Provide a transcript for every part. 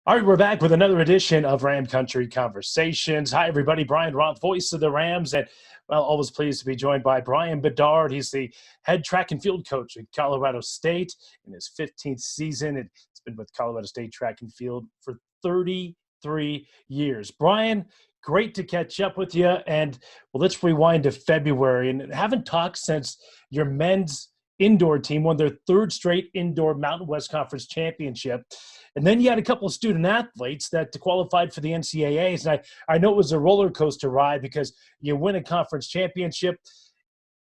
All right, we're back with another edition of Ram Country Conversations. Hi, everybody. Brian Roth, voice of the Rams, and always pleased to be joined by Brian Bedard. He's the head track and field coach at Colorado State in his 15th season, and he's been with Colorado State track and field for 33 years. Brian, great to catch up with you, and let's rewind to February. And haven't talked since your men's indoor team won their third straight indoor Mountain West Conference championship. And then you had a couple of student athletes that qualified for the NCAAs. And I know it was a roller coaster ride because you win a conference championship,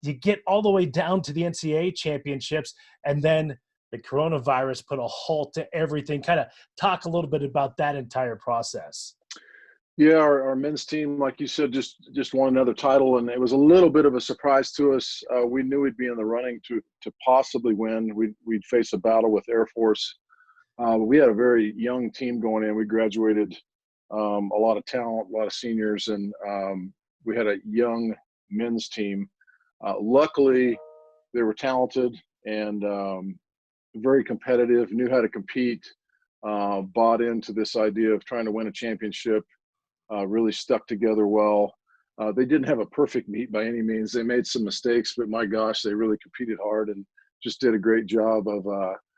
you get all the way down to the NCAA championships, and then the coronavirus put a halt to everything. Kind of talk a little bit about that entire process. Yeah, our men's team, like you said, just won another title, and it was a little bit of a surprise to us. We knew we'd be in the running to possibly win. We'd face a battle with Air Force. We had a very young team going in. We graduated a lot of talent, a lot of seniors, and we had a young men's team. Luckily, they were talented and very competitive, knew how to compete, bought into this idea of trying to win a championship, really stuck together well. They didn't have a perfect meet by any means. They made some mistakes, but my gosh, they really competed hard and just did a great job of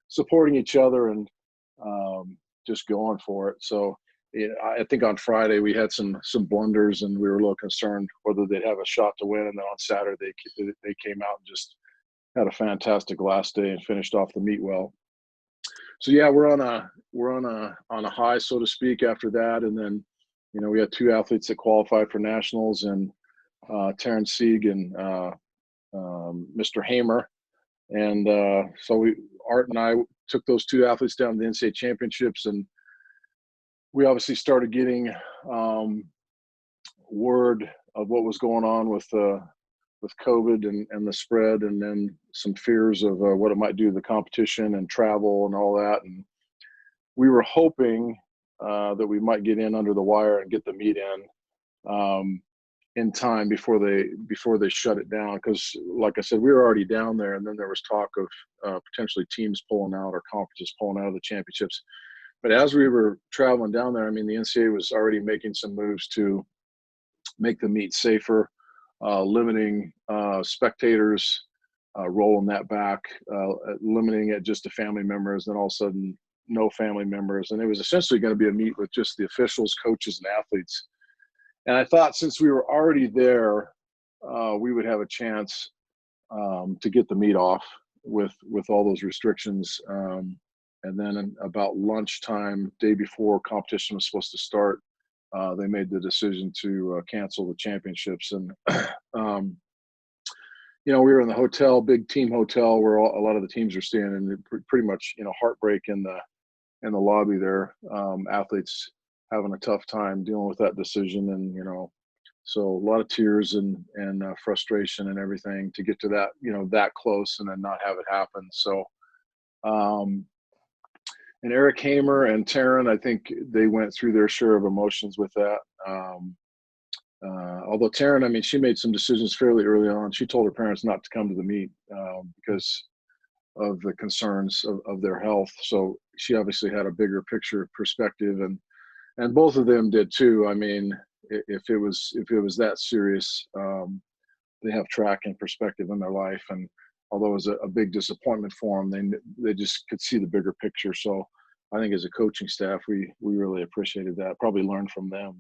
supporting each other and just going for it. So I think on Friday we had some blunders, and we were a little concerned whether they'd have a shot to win. And then on Saturday they came out and just had a fantastic last day and finished off the meet well. So yeah, we're on a high, so to speak, after that. And then we had two athletes that qualified for nationals, and Terrence Sieg and Mr. Hamer. And so Art and I took those two athletes down to the NCAA championships, and we obviously started getting word of what was going on with COVID and the spread, and then some fears of what it might do to the competition and travel and all that. And we were hoping that we might get in under the wire and get the meet in time before they shut it down, because like I said, we were already down there, and then there was talk of potentially teams pulling out or conferences pulling out of the championships. But as we were traveling down there, I mean, the NCAA was already making some moves to make the meet safer, limiting spectators, rolling that back, limiting it just to family members, then all of a sudden no family members. And it was essentially going to be a meet with just the officials, coaches, and athletes. And I thought, since we were already there, we would have a chance to get the meet off with all those restrictions. And then about lunchtime, day before competition was supposed to start, they made the decision to cancel the championships. And we were in the hotel, big team hotel, where a lot of the teams are staying, and pretty much heartbreak in the lobby there. Athletes having a tough time dealing with that decision, and so a lot of tears and frustration and everything to get to that that close and then not have it happen. So and Eric Hamer and Taryn, I think they went through their share of emotions with that. Although Taryn, I mean, she made some decisions fairly early on. She told her parents not to come to the meet because of the concerns of their health. So she obviously had a bigger picture perspective, and both of them did too. I mean, if it was that serious, they have track and perspective in their life, and although it was a big disappointment for them, they just could see the bigger picture. So I think as a coaching staff, we really appreciated that. Probably learned from them,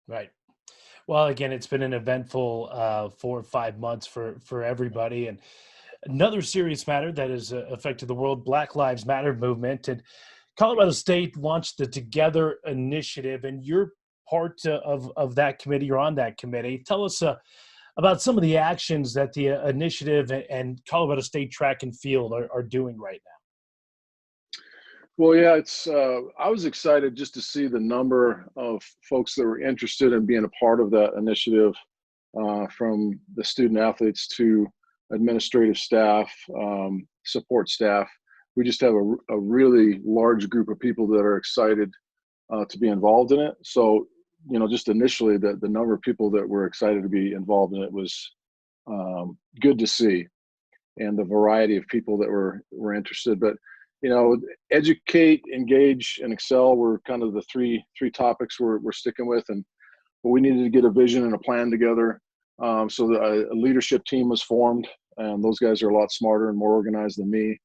Right. Well, again, it's been an eventful 4 or 5 months for everybody. And another serious matter that has affected the world, Black Lives Matter movement. And Colorado State launched the Together initiative, and you're part of that committee. You're on that committee. Tell us about some of the actions that the initiative and Colorado State track and field are doing right now. Well, yeah, it's. I was excited just to see the number of folks that were interested in being a part of that initiative, from the student athletes to administrative staff, support staff. We just have a really large group of people that are excited to be involved in it. So, just initially, the number of people that were excited to be involved in it was good to see, and the variety of people that were interested. But educate, engage, and excel were kind of the three topics we're sticking with, but we needed to get a vision and a plan together. So a leadership team was formed, and those guys are a lot smarter and more organized than me.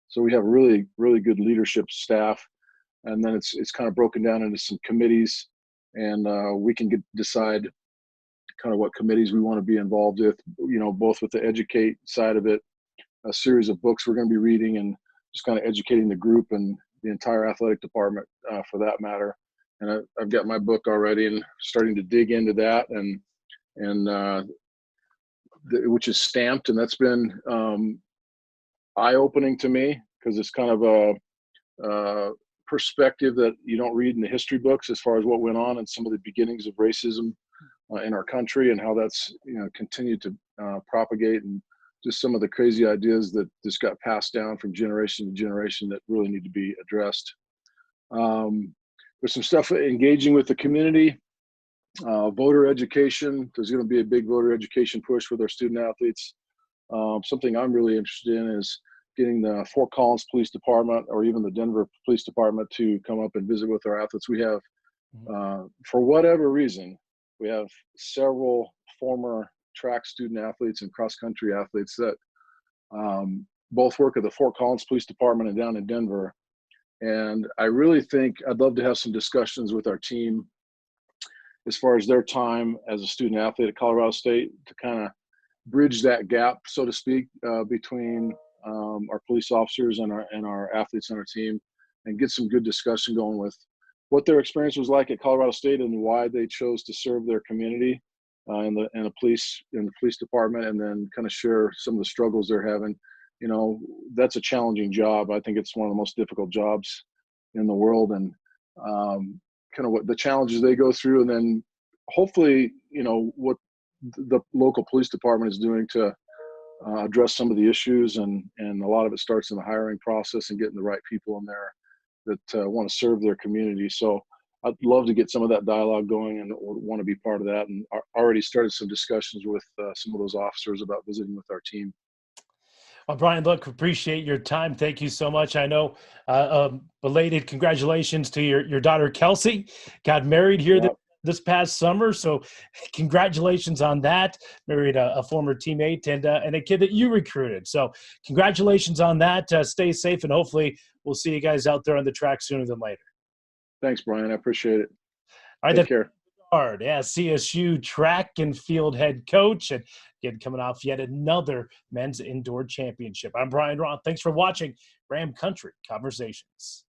So we have a really, really good leadership staff, and then it's kind of broken down into some committees, and we can decide kind of what committees we want to be involved with, both with the educate side of it, a series of books we're going to be reading, and just kind of educating the group and the entire athletic department for that matter. And I've got my book already and starting to dig into that, which is stamped, and that's been eye-opening to me, because it's kind of a perspective that you don't read in the history books as far as what went on and some of the beginnings of racism in our country, and how that's continued to propagate, and just some of the crazy ideas that just got passed down from generation to generation that really need to be addressed. There's some stuff engaging with the community, voter education. There's going to be a big voter education push with our student athletes. Something I'm really interested in is getting the Fort Collins Police Department, or even the Denver Police Department, to come up and visit with our athletes. We have, for whatever reason, we have several former track student athletes and cross-country athletes that both work at the Fort Collins Police Department and down in Denver. And I really think I'd love to have some discussions with our team as far as their time as a student athlete at Colorado State, to kind of bridge that gap, so to speak, between our police officers and our athletes on our team, and get some good discussion going with what their experience was like at Colorado State and why they chose to serve their community in the police department, and then kind of share some of the struggles they're having. That's a challenging job. I think it's one of the most difficult jobs in the world, and kind of what the challenges they go through, and then hopefully, what the local police department is doing to address some of the issues, and a lot of it starts in the hiring process and getting the right people in there that want to serve their community. So I'd love to get some of that dialogue going, and want to be part of that, and already started some discussions with some of those officers about visiting with our team. Well, Brian, look, appreciate your time. Thank you so much. I know belated congratulations to your daughter, Kelsey. Got married here this past summer. So congratulations on that. Married a former teammate and a kid that you recruited. So congratulations on that. Stay safe, and hopefully we'll see you guys out there on the track sooner than later. Thanks, Brian. I appreciate it. All right, take care. Bedard, CSU track and field head coach, and again, coming off yet another men's indoor championship. I'm Brian Roth. Thanks for watching Ram Country Conversations.